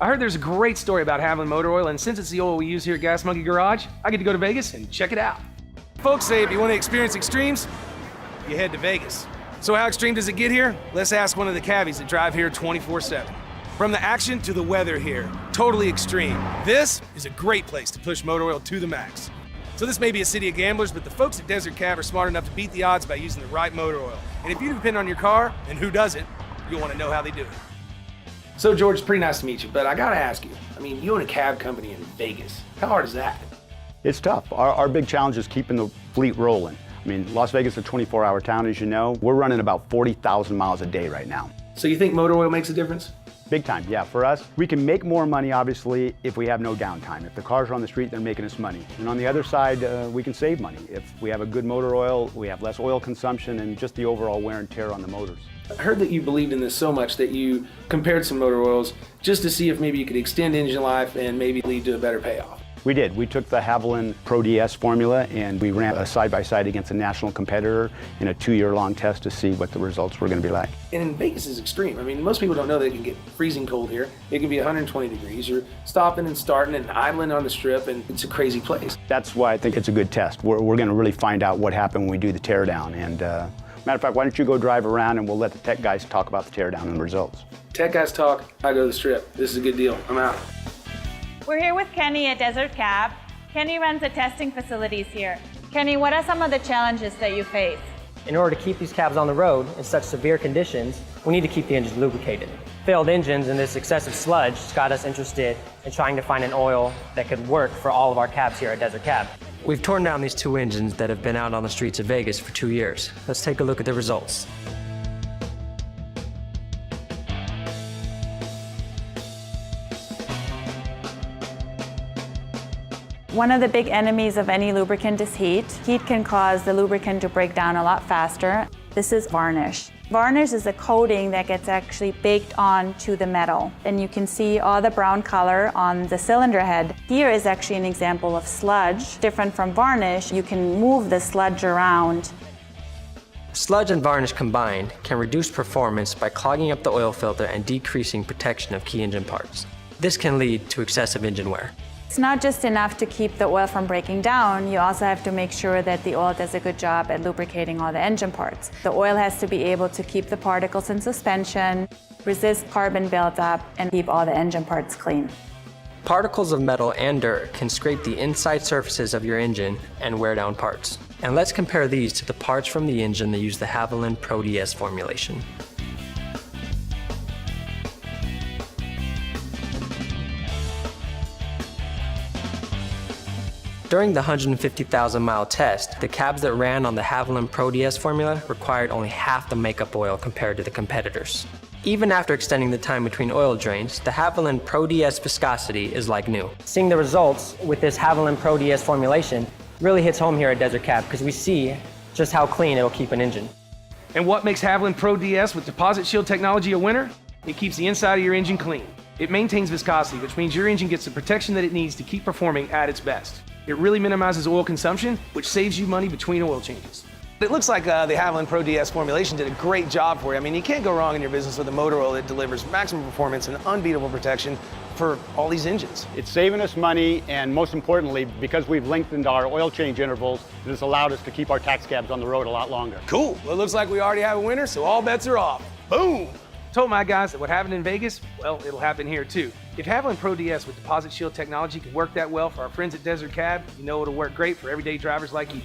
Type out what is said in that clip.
I heard there's a great story about Havoline motor oil, and since it's the oil we use here at Gas Monkey Garage, I get to go to Vegas and check it out. Folks say if you want to experience extremes, you head to Vegas. So how extreme does it get here? Let's ask one of the cabbies that drive here 24/7. From the action to the weather here, totally extreme. This is a great place to push motor oil to the max. So this may be a city of gamblers, but the folks at Desert Cab are smart enough to beat the odds by using the right motor oil. And if you depend on your car, and who doesn't, you'll want to know how they do it. So George, it's pretty nice to meet you, but I gotta ask you, you own a cab company in Vegas. How hard is that? It's tough. Our big challenge is keeping the fleet rolling. Las Vegas is a 24-hour town, as you know. We're running about 40,000 miles a day right now. So you think motor oil makes a difference? Big time, yeah. For us, we can make more money, obviously, if we have no downtime. If the cars are on the street, they're making us money. And on the other side, we can save money. If we have a good motor oil, we have less oil consumption and just the overall wear and tear on the motors. I heard that you believed in this so much that you compared some motor oils just to see if maybe you could extend engine life and maybe lead to a better payoff. We did. We took the Havoline Pro DS formula and we ran a side-by-side against a national competitor in a 2-year-long test to see what the results were going to be like. And in Vegas is extreme. Most people don't know that it can get freezing cold here. It can be 120 degrees. You're stopping and starting and idling on the strip, and it's a crazy place. That's why I think it's a good test. We're going to really find out what happened when we do the teardown. And matter of fact, why don't you go drive around and we'll let the tech guys talk about the teardown and the results. Tech guys talk, I go to the strip. This is a good deal. I'm out. We're here with Kenny at Desert Cab. Kenny runs the testing facilities here. Kenny, what are some of the challenges that you face? In order to keep these cabs on the road in such severe conditions, we need to keep the engines lubricated. Failed engines and this excessive sludge got us interested in trying to find an oil that could work for all of our cabs here at Desert Cab. We've torn down these 2 engines that have been out on the streets of Vegas for 2 years. Let's take a look at the results. One of the big enemies of any lubricant is heat. Heat can cause the lubricant to break down a lot faster. This is varnish. Varnish is a coating that gets actually baked onto the metal. And you can see all the brown color on the cylinder head. Here is actually an example of sludge. Different from varnish, you can move the sludge around. Sludge and varnish combined can reduce performance by clogging up the oil filter and decreasing protection of key engine parts. This can lead to excessive engine wear. It's not just enough to keep the oil from breaking down, you also have to make sure that the oil does a good job at lubricating all the engine parts. The oil has to be able to keep the particles in suspension, resist carbon buildup, and keep all the engine parts clean. Particles of metal and dirt can scrape the inside surfaces of your engine and wear down parts. And let's compare these to the parts from the engine that use the Havoline Pro DS formulation. During the 150,000-mile test, the cabs that ran on the Havoline Pro DS formula required only half the makeup oil compared to the competitors. Even after extending the time between oil drains, the Havoline Pro DS viscosity is like new. Seeing the results with this Havoline Pro DS formulation really hits home here at Desert Cab because we see just how clean it'll keep an engine. And what makes Havoline Pro DS with Deposit Shield technology a winner? It keeps the inside of your engine clean. It maintains viscosity, which means your engine gets the protection that it needs to keep performing at its best. It really minimizes oil consumption, which saves you money between oil changes. It looks like the Havoline Pro DS formulation did a great job for you. You can't go wrong in your business with a motor oil that delivers maximum performance and unbeatable protection for all these engines. It's saving us money, and most importantly, because we've lengthened our oil change intervals, it has allowed us to keep our tax cabs on the road a lot longer. Cool. Well, it looks like we already have a winner, so all bets are off. Boom! Told my guys that what happened in Vegas, well, it'll happen here too. If Havoline Pro DS with Deposit Shield technology can work that well for our friends at Desert Cab, you know it'll work great for everyday drivers like you.